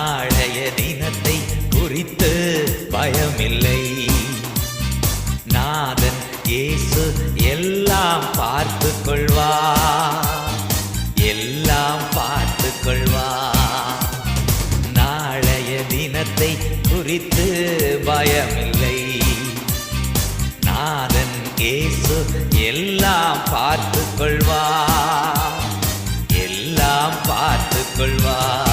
நாளைய தினத்தை குறித்து பயமில்லை. நாதன் இயேசு எல்லாம் பார்த்து கொள்வார், எல்லாம் பார்த்து கொள்வார். நாளைய தினத்தை குறித்து பயமில்லை. நாதன் இயேசு எல்லாம் பார்த்து கொள்வார், எல்லாம் பார்த்து கொள்வார்.